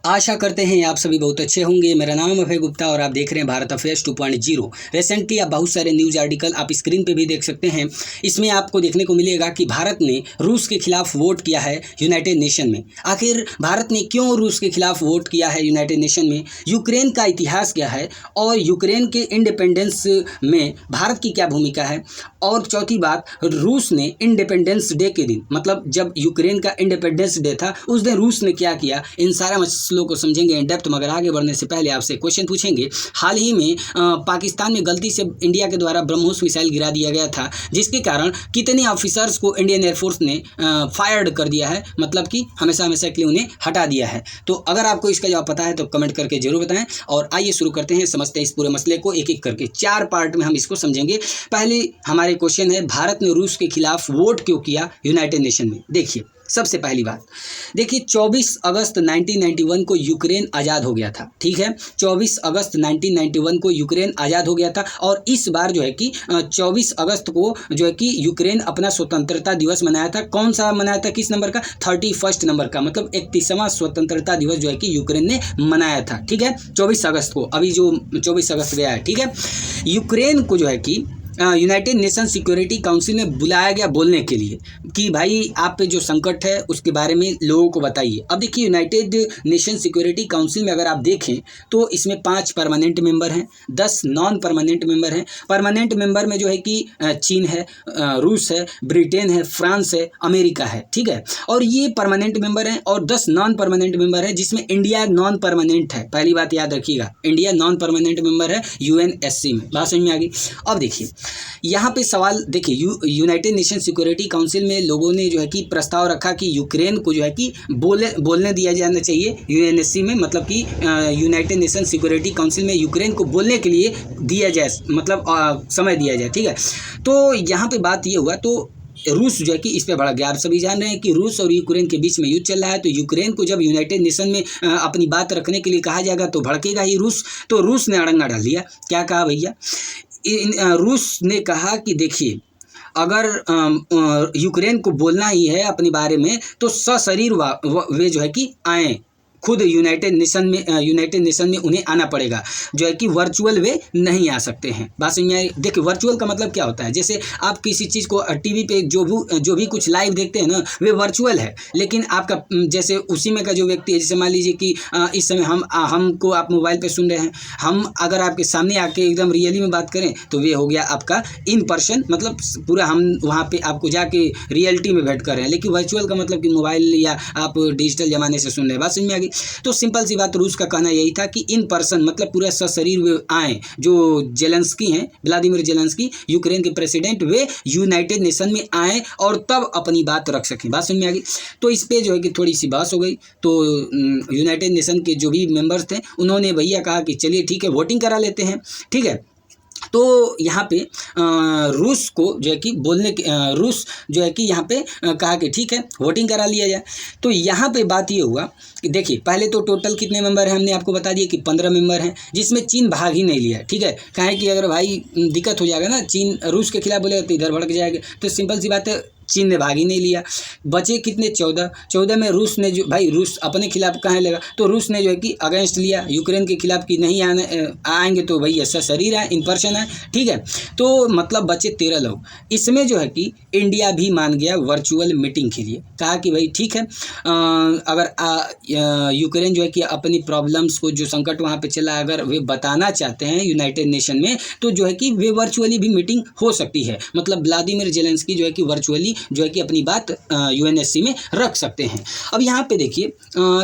आशा करते हैं आप सभी बहुत अच्छे होंगे। मेरा नाम है अभय गुप्ता और आप देख रहे हैं भारत अफेयर्स 2.0। रिसेंटली आप बहुत सारे न्यूज़ आर्टिकल आप स्क्रीन पे भी देख सकते हैं। इसमें आपको देखने को मिलेगा कि भारत ने रूस के खिलाफ वोट किया है यूनाइटेड नेशन में। आखिर भारत ने क्यों रूस के खिलाफ वोट किया है यूनाइटेड नेशन में, यूक्रेन का इतिहास क्या है और यूक्रेन के इंडिपेंडेंस में भारत की क्या भूमिका है, और चौथी बात, रूस ने इंडिपेंडेंस डे के दिन, मतलब जब यूक्रेन का इंडिपेंडेंस डे था उस दिन रूस ने क्या किया, इन सारा मसलों को समझेंगे इन डेप्थ। मगर आगे बढ़ने से पहले आपसे क्वेश्चन पूछेंगे। हाल ही में पाकिस्तान में गलती से इंडिया के द्वारा ब्रह्मोस मिसाइल गिरा दिया गया था, जिसके कारण कितने ऑफिसर्स को इंडियन एयरफोर्स ने फायर्ड कर दिया है, मतलब कि हमेशा हमेशा के लिए उन्हें हटा दिया है। तो अगर आपको इसका जवाब पता है तो कमेंट करके जरूर बताएं। और आइए शुरू करते हैं, समझते हैं इस पूरे मसले को एक एक करके। 4 पार्ट में हम इसको समझेंगे। पहले हमारे क्वेश्चन है, भारत ने रूस के खिलाफ वोट क्यों किया यूनाइटेड नेशन में। देखिए, सबसे पहली बात देखिए, 24 अगस्त 1991 को यूक्रेन आज़ाद हो गया था। ठीक है, 24 अगस्त 1991 को यूक्रेन आज़ाद हो गया था। और इस बार जो है कि 24 अगस्त को जो है कि यूक्रेन अपना स्वतंत्रता दिवस मनाया था। कौन सा मनाया था, किस नंबर का? 31 नंबर का, मतलब 31वां स्वतंत्रता दिवस जो है कि यूक्रेन ने मनाया था। ठीक है, 24 अगस्त को, अभी जो 24 अगस्त गया है। ठीक है, यूक्रेन को जो है कि यूनाइटेड नेशन सिक्योरिटी काउंसिल में बुलाया गया बोलने के लिए कि भाई आप पे जो संकट है उसके बारे में लोगों को बताइए। अब देखिए, यूनाइटेड नेशन सिक्योरिटी काउंसिल में अगर आप देखें तो इसमें 5 परमानेंट मेंबर हैं, 10 नॉन परमानेंट मेंबर हैं। परमानेंट मेंबर में जो है कि चीन है, रूस है, ब्रिटेन है, फ्रांस है, अमेरिका है। ठीक है, और ये परमानेंट मेंबर हैं। और 10 नॉन परमानेंट मेंबर है, जिसमें इंडिया नॉन परमानेंट है। पहली बात याद रखिएगा, इंडिया नॉन परमानेंट मेंबर है यूएनएससी में। बात समझ में आ गई। अब देखिए, यहाँ पे सवाल देखिए, यूनाइटेड नेशन सिक्योरिटी काउंसिल में लोगों ने जो है कि प्रस्ताव रखा कि यूक्रेन को जो है कि बोलने दिया जाना चाहिए यूएनएससी में, मतलब कि यूनाइटेड नेशन सिक्योरिटी काउंसिल में यूक्रेन को बोलने के लिए दिया जाए, मतलब समय दिया जाए। ठीक है, तो यहाँ पे बात ये हुआ, तो रूस जो है कि इस पे भड़क गया। आप सभी जान रहे हैं कि रूस और यूक्रेन के बीच में युद्ध चल रहा है, तो यूक्रेन को जब यूनाइटेड नेशन में अपनी बात रखने के लिए कहा जाएगा तो भड़केगा ही रूस। तो रूस ने अड़ंगा डाल दिया। क्या कहा भैया, रूस ने कहा कि देखिए, अगर यूक्रेन को बोलना ही है अपने बारे में तो सशरीर वे जो है कि आए, खुद यूनाइटेड नेशन में उन्हें आना पड़ेगा, जो है कि वर्चुअल वे नहीं आ सकते हैं। बात समझ में। देखिए, वर्चुअल का मतलब क्या होता है, जैसे आप किसी चीज़ को टीवी पे जो भी कुछ लाइव देखते हैं ना, वे वर्चुअल है। लेकिन आपका जैसे उसी में का जो व्यक्ति है, जैसे मान लीजिए कि इस समय हमको आप मोबाइल पे सुन रहे हैं, हम अगर आपके सामने आके एकदम रियली में बात करें तो वे हो गया आपका इन पर्सन, मतलब पूरा हम वहाँ पे आपको जाके रियलिटी में बैठ कर रहे हैं। लेकिन वर्चुअल का मतलब कि मोबाइल या आप डिजिटल जमाने से सुन रहे हैं। बात समझ में आ गई। तो सिंपल सी बात, रूस का कहना यही था कि इन पर्सन मतलब पूरा सशरीर वे आए, जो जेलेंस्की हैं, व्लादिमीर जेलेंस्की, यूक्रेन के प्रेसिडेंट, वे यूनाइटेड नेशन में आए और तब अपनी बात रख सकें। बात समझ में आ गई। तो इस पे जो है कि थोड़ी सी बहस हो गई। तो यूनाइटेड नेशन के जो भी मेंबर्स थे उन्होंने भैया कहा कि चलिए ठीक है, वोटिंग करा लेते हैं। ठीक है, तो यहाँ पे रूस को जो है कि रूस जो है कि यहाँ पे कहा कि ठीक है, वोटिंग करा लिया जाए। तो यहाँ पे बात ये हुआ कि देखिए, पहले तो टोटल कितने मेंबर हैं हमने आपको बता दिया कि 15 मेंबर हैं, जिसमें चीन भाग ही नहीं लिया। ठीक है, कहा कि अगर भाई दिक्कत हो जाएगा ना, चीन रूस के खिलाफ बोलेगा तो इधर भड़क जाएगा। तो सिंपल सी बात है, चीन ने भाग ही नहीं लिया। बचे कितने? 14 में रूस ने जो भाई रूस अपने खिलाफ कहाँ लेगा, तो रूस ने जो है कि अगेंस्ट लिया यूक्रेन के खिलाफ कि नहीं आएंगे तो भाई ऐसा शरीर है, इन पर्सन है। ठीक है, तो मतलब बचे 13 लोग। इसमें जो है कि इंडिया भी मान गया वर्चुअल मीटिंग के लिए। कहा कि भाई ठीक है, अगर यूक्रेन जो है कि अपनी प्रॉब्लम्स को, जो संकट वहाँ पे चला, अगर वे बताना चाहते हैं यूनाइटेड नेशन में, तो जो है कि वे वर्चुअली भी मीटिंग हो सकती है। मतलब व्लादिमीर जेलेंस्की जो है कि वर्चुअली जो है कि अपनी बात यूएनएससी में रख सकते हैं। अब यहाँ पे देखिए,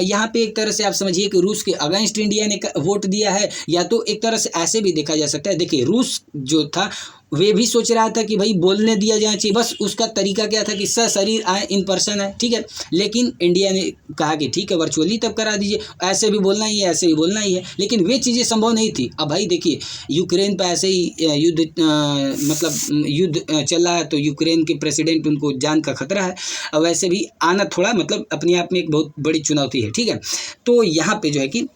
यहाँ पे एक तरह से आप समझिए कि रूस के अगेंस्ट इंडिया ने वोट दिया है, या तो एक तरह से ऐसे भी देखा जा सकता है। देखिए, रूस जो था वे भी सोच रहा था कि भाई बोलने दिया जाना चाहिए, बस उसका तरीका क्या था कि सशरीर आए, इन पर्सन है। ठीक है, लेकिन इंडिया ने कहा कि ठीक है, वर्चुअली तब करा दीजिए, ऐसे भी बोलना ही है, ऐसे भी बोलना ही है। लेकिन वे चीज़ें संभव नहीं थी। अब भाई देखिए, यूक्रेन पर ऐसे ही युद्ध चल रहा है, तो यूक्रेन के प्रेसिडेंट, उनको जान का खतरा है। और वैसे भी आना थोड़ा मतलब अपने आप में एक बहुत बड़ी चुनौती है। ठीक है, तो यहाँ पे जो है कि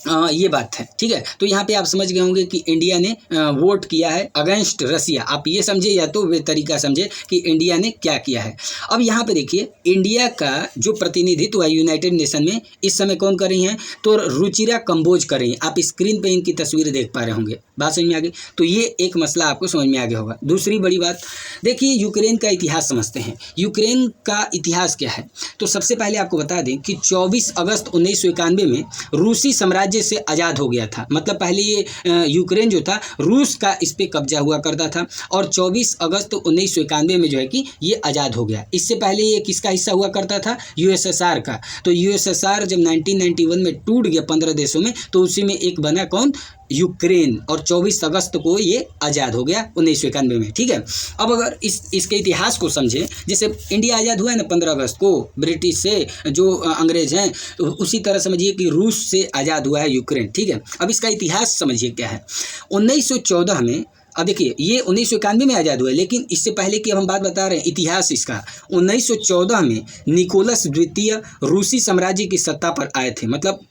ये बात है, ठीक है। तो यहाँ पे आप समझ गए होंगे कि इंडिया ने वोट किया है अगेंस्ट रसिया। आप ये समझे या तो वे तरीका समझे कि इंडिया ने क्या किया है। अब यहाँ पे देखिए इंडिया का जो प्रतिनिधित्व है यूनाइटेड नेशन में इस समय कौन कर रही हैं, तो रुचिरा कंबोज कर रही हैं। आप स्क्रीन पे इनकी तस्वीर देख पा रहे होंगे। बात समझ में आ गई। तो ये एक मसला आपको समझ में आ गया होगा। दूसरी बड़ी बात देखिए, यूक्रेन का इतिहास समझते हैं। यूक्रेन का इतिहास क्या है, तो सबसे पहले आपको बता दें कि 24 अगस्त 1991 में रूसी साम्राज्य से आज़ाद हो गया था। मतलब पहले ये यूक्रेन जो था रूस का इस पर कब्जा हुआ करता था और 24 अगस्त 1991 में जो है कि ये आज़ाद हो गया। इससे पहले ये किसका हिस्सा हुआ करता था, यूएसएसआर का। तो यूएसएसआर जब 1991 में टूट गया 15 देशों में, तो उसी में एक बना कौन, यूक्रेन, और 24 अगस्त को ये आज़ाद हो गया 1991 में, ठीक है। अब अगर इसके इतिहास को समझें, जैसे इंडिया आज़ाद हुआ है ना 15 अगस्त को ब्रिटिश से, जो अंग्रेज हैं, तो उसी तरह समझिए कि रूस से आज़ाद हुआ है यूक्रेन, ठीक है। अब इसका इतिहास समझिए क्या है। 1914 में, अब देखिए ये 1991 में आज़ाद हुआ है, लेकिन इससे पहले की अब हम बात बता रहे हैं इतिहास इसका। 1914 में निकोलस द्वितीय रूसी साम्राज्य की सत्ता पर आए थे। मतलब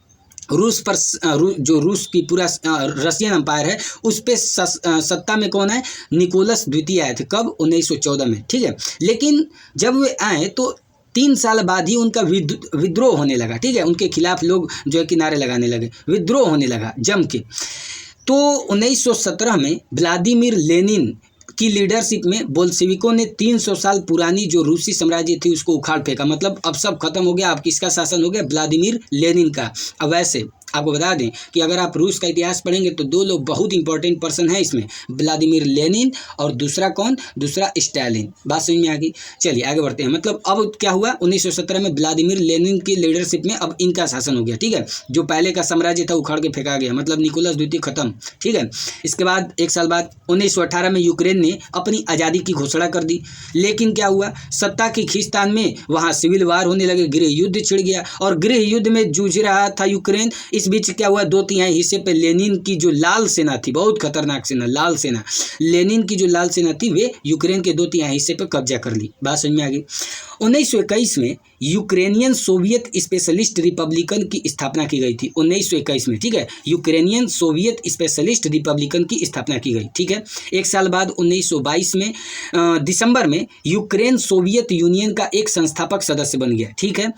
रूस पर जो रूस की पूरा रशियन एम्पायर है उस पर सत्ता में कौन है, निकोलस द्वितीय आए थे। कब, 1914 में, ठीक है। लेकिन जब वे आए तो 3 साल बाद ही उनका विद्रोह होने लगा, ठीक है। उनके खिलाफ लोग जो है कि नारे लगाने लगे, विद्रोह होने लगा जम के। तो 1917 में व्लादिमीर लेनिन की लीडरशिप में बोल्शेविकों ने 300 साल पुरानी जो रूसी साम्राज्य थी उसको उखाड़ फेंका। मतलब अब सब खत्म हो गया, अब किसका शासन हो गया, व्लादिमीर लेनिन का। अब वैसे आपको बता दें कि अगर आप रूस का इतिहास पढ़ेंगे तो 2 लोग बहुत इंपॉर्टेंट पर्सन हैं इसमें, व्लादिमीर लेनिन और दूसरा कौन, दूसरा स्टालिन। बात समझ में आ गई। चलिए आगे बढ़ते हैं। मतलब अब क्या हुआ, 1917 में व्लादिमीर लेनिन की लीडरशिप में अब इनका शासन हो गया, ठीक है। जो पहले का साम्राज्य था उखाड़ के फेंका गया, मतलब निकोलस द्वितीय खत्म, ठीक है। इसके बाद 1 साल बाद 1918 में यूक्रेन ने अपनी आज़ादी की घोषणा कर दी। लेकिन क्या हुआ, सत्ता की खींचतान में वहाँ सिविल वार होने लगे, गृह युद्ध छिड़ गया और गृह युद्ध में जूझ रहा था यूक्रेन। इस बीच क्या हुआ, 2/3 हिस्से पे लेनिन की जो लाल सेना थी, बहुत खतरनाक सेना, लाल सेना, लेनिन की जो लाल सेना थी वे यूक्रेन के 2/3 हिस्से पे कब्जा कर ली। बात समझ में आ गई। 1921 में यूक्रेनियन सोवियत स्पेशलिस्ट रिपब्लिकन की स्थापना की गई थी। 1921 में, ठीक है, यूक्रेनियन सोवियत स्पेशलिस्ट रिपब्लिकन की स्थापना की गई, ठीक है। 1 साल बाद 1922 में दिसंबर में यूक्रेन सोवियत यूनियन का एक संस्थापक सदस्य बन गया, ठीक है।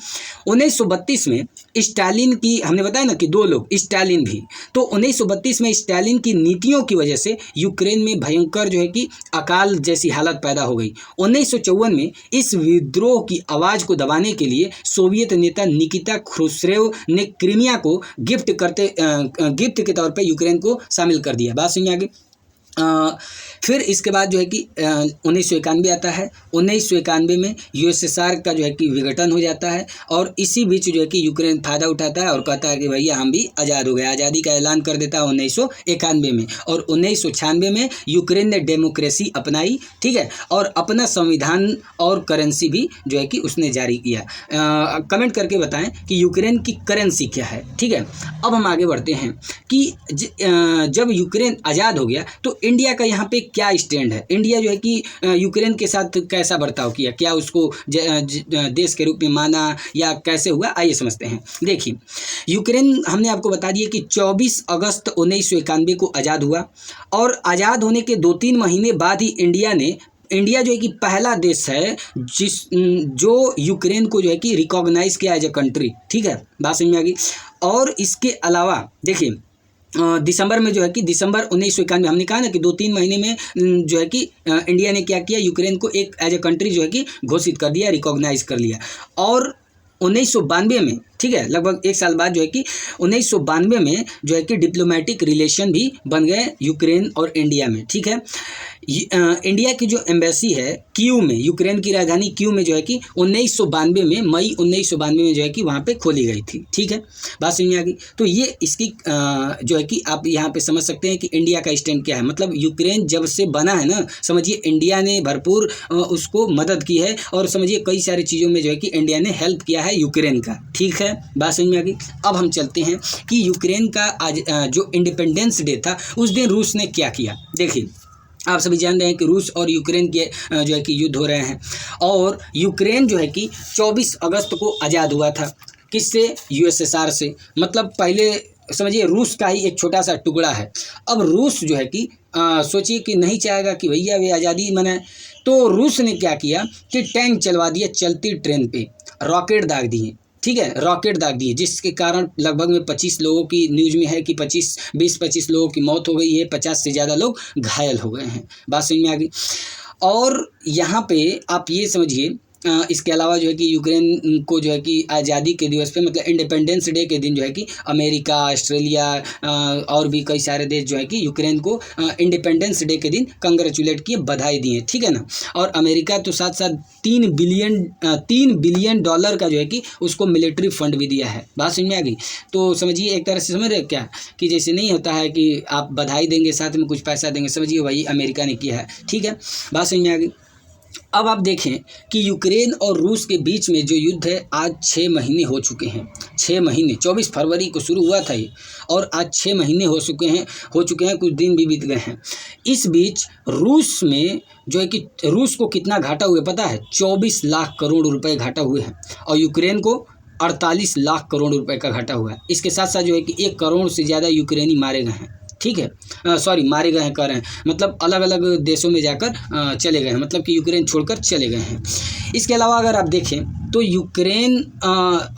1932 में स्टालिन की, हमने बताया ना कि 2 लोग, स्टालिन भी, तो 1932 में स्टालिन की नीतियों की वजह से यूक्रेन में भयंकर जो है कि अकाल जैसी हालत पैदा हो गई। 1954 में इस विद्रोह की आवाज़ को दबाने के लिए सोवियत नेता निकिता ख्रुश्चेव ने क्रीमिया को गिफ्ट के तौर पे यूक्रेन को शामिल कर दिया। बात समझ में आ गई। फिर इसके बाद जो है कि 1991 आता है। 1991 में यूएसएसआर का जो है कि विघटन हो जाता है और इसी बीच जो है कि यूक्रेन फ़ायदा उठाता है और कहता है कि भैया हम भी आज़ाद हो गए, आज़ादी का ऐलान कर देता है 1991 में। और 1996 में यूक्रेन ने डेमोक्रेसी अपनाई, ठीक है, और अपना संविधान और करेंसी भी जो है कि उसने जारी किया। कमेंट करके बताएं कि यूक्रेन की करेंसी क्या है, ठीक है। अब हम आगे बढ़ते हैं कि जब यूक्रेन आज़ाद हो गया तो इंडिया का यहाँ पे क्या स्टैंड है। इंडिया जो है कि यूक्रेन के साथ कैसा बर्ताव किया, क्या उसको देश के रूप में माना या कैसे हुआ, आइए समझते हैं। देखिए यूक्रेन हमने आपको बता दिया कि 24 अगस्त 1991 को आज़ाद हुआ और आज़ाद होने के 2-3 महीने बाद ही इंडिया जो है कि पहला देश है जो यूक्रेन को जो है कि रिकॉग्नाइज किया एज ए कंट्री, ठीक है। बात समझ में आ गई। और इसके अलावा देखिए दिसंबर में जो है कि दिसंबर 1991 में हमने कहा ना कि 2-3 महीने में जो है कि इंडिया ने क्या किया, यूक्रेन को एक एज ए कंट्री जो है कि घोषित कर दिया, रिकॉग्नाइज कर लिया। और 1992 में, ठीक है, लगभग 1 साल बाद जो है कि 1992 में जो है कि डिप्लोमेटिक रिलेशन भी बन गए यूक्रेन और इंडिया में, ठीक है। इंडिया की जो एम्बेसी है कीव में, यूक्रेन की राजधानी कीव में जो है कि 1992 में, मई 1992 में जो है कि वहाँ पे खोली गई थी, ठीक है। बात समझ में आ गई। तो ये इसकी जो है कि आप यहाँ पे समझ सकते हैं कि इंडिया का स्टैंड क्या है। मतलब यूक्रेन जब से बना है ना, समझिए इंडिया ने भरपूर उसको मदद की है और समझिए कई सारी चीज़ों में जो है कि इंडिया ने हेल्प किया है यूक्रेन का, ठीक है। बात समझ में आ गई। अब हम चलते हैं कि यूक्रेन का आज जो इंडिपेंडेंस डे था उस दिन रूस ने क्या किया। देखिए आप सभी जान रहे हैं कि रूस और यूक्रेन के जो है कि युद्ध हो रहे हैं और यूक्रेन जो है कि 24 अगस्त को आज़ाद हुआ था। किससे, यूएसएसआर से। मतलब पहले समझिए रूस का ही एक छोटा सा टुकड़ा है। अब रूस जो है कि सोचिए कि नहीं चाहेगा कि भैया वे आज़ादी मनाए, तो रूस ने क्या किया कि टैंक चलवा दिया चलती ट्रेन पे, रॉकेट दाग दिए, ठीक है, रॉकेट दाग दिए, जिसके कारण लगभग में 25 लोगों की न्यूज़ में है कि 20-25 लोगों की मौत हो गई है, 50 से ज़्यादा लोग घायल हो गए हैं। बात समझ में आ गई। और यहाँ पे आप ये समझिए इसके अलावा जो है कि यूक्रेन को जो है कि आज़ादी के दिवस पे मतलब इंडिपेंडेंस डे के दिन जो है कि अमेरिका, ऑस्ट्रेलिया और भी कई सारे देश जो है कि यूक्रेन को इंडिपेंडेंस डे के दिन कंग्रेचुलेट किए, बधाई दिए, ठीक है ना। और अमेरिका तो साथ साथ 3 बिलियन डॉलर का जो है कि उसको मिलिट्री फंड भी दिया है। बात समझ में आ गई। तो समझिए एक तरह से समझ रहे क्या कि जैसे नहीं होता है कि आप बधाई देंगे साथ में कुछ पैसा देंगे, समझिए वही अमेरिका ने किया है, ठीक है। बात समझ में आ गई। अब आप देखें कि यूक्रेन और रूस के बीच में जो युद्ध है आज 6 महीने हो चुके हैं। 6 महीने, 24 फरवरी को शुरू हुआ था ये, और आज 6 महीने हो चुके हैं, कुछ दिन भी बीत गए हैं। इस बीच रूस में जो है कि रूस को कितना घाटा हुआ पता है? 24 लाख करोड़ रुपए घाटा हुए हैं, और यूक्रेन को 48 लाख करोड़ रुपए का घाटा हुआ है। इसके साथ साथ जो है कि 1 करोड़ से ज़्यादा यूक्रेनी मारे गए हैं, ठीक है, मारे गए हैं कह रहे हैं, मतलब अलग अलग देशों में जाकर चले गए हैं, मतलब कि यूक्रेन छोड़कर चले गए हैं। इसके अलावा अगर आप देखें तो यूक्रेन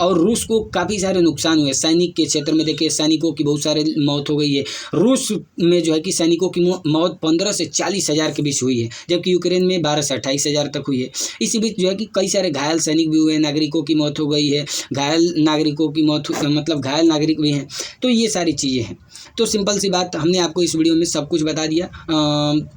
और रूस को काफ़ी सारे नुकसान हुए। सैनिक के क्षेत्र में देखिए सैनिकों की बहुत सारे मौत हो गई है। रूस में जो है कि सैनिकों की मौत 15 से 40 हज़ार के बीच हुई है, जबकि यूक्रेन में 12 से 28 हज़ार तक हुई है। इसी बीच जो है कि कई सारे घायल सैनिक भी हुए, नागरिकों की मौत हो गई है, घायल नागरिकों की मौत मतलब घायल नागरिक भी हैं। तो ये सारी चीज़ें हैं। तो सिंपल सी बात, हमने आपको इस वीडियो में सब कुछ बता दिया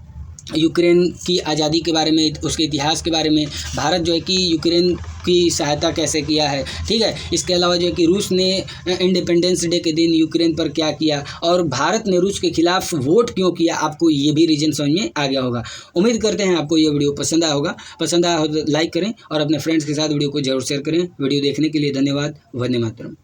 यूक्रेन की आज़ादी के बारे में, उसके इतिहास के बारे में, भारत जो है कि यूक्रेन की सहायता कैसे किया है, ठीक है। इसके अलावा जो है कि रूस ने इंडिपेंडेंस डे के दिन यूक्रेन पर क्या किया, और भारत ने रूस के खिलाफ वोट क्यों किया, आपको ये भी रीजन समझ में आ गया होगा। उम्मीद करते हैं आपको ये वीडियो पसंद आया होगा। पसंद आया हो तो लाइक करें और अपने फ्रेंड्स के साथ वीडियो को जरूर शेयर करें। वीडियो देखने के लिए धन्यवाद। वंदे मातरम।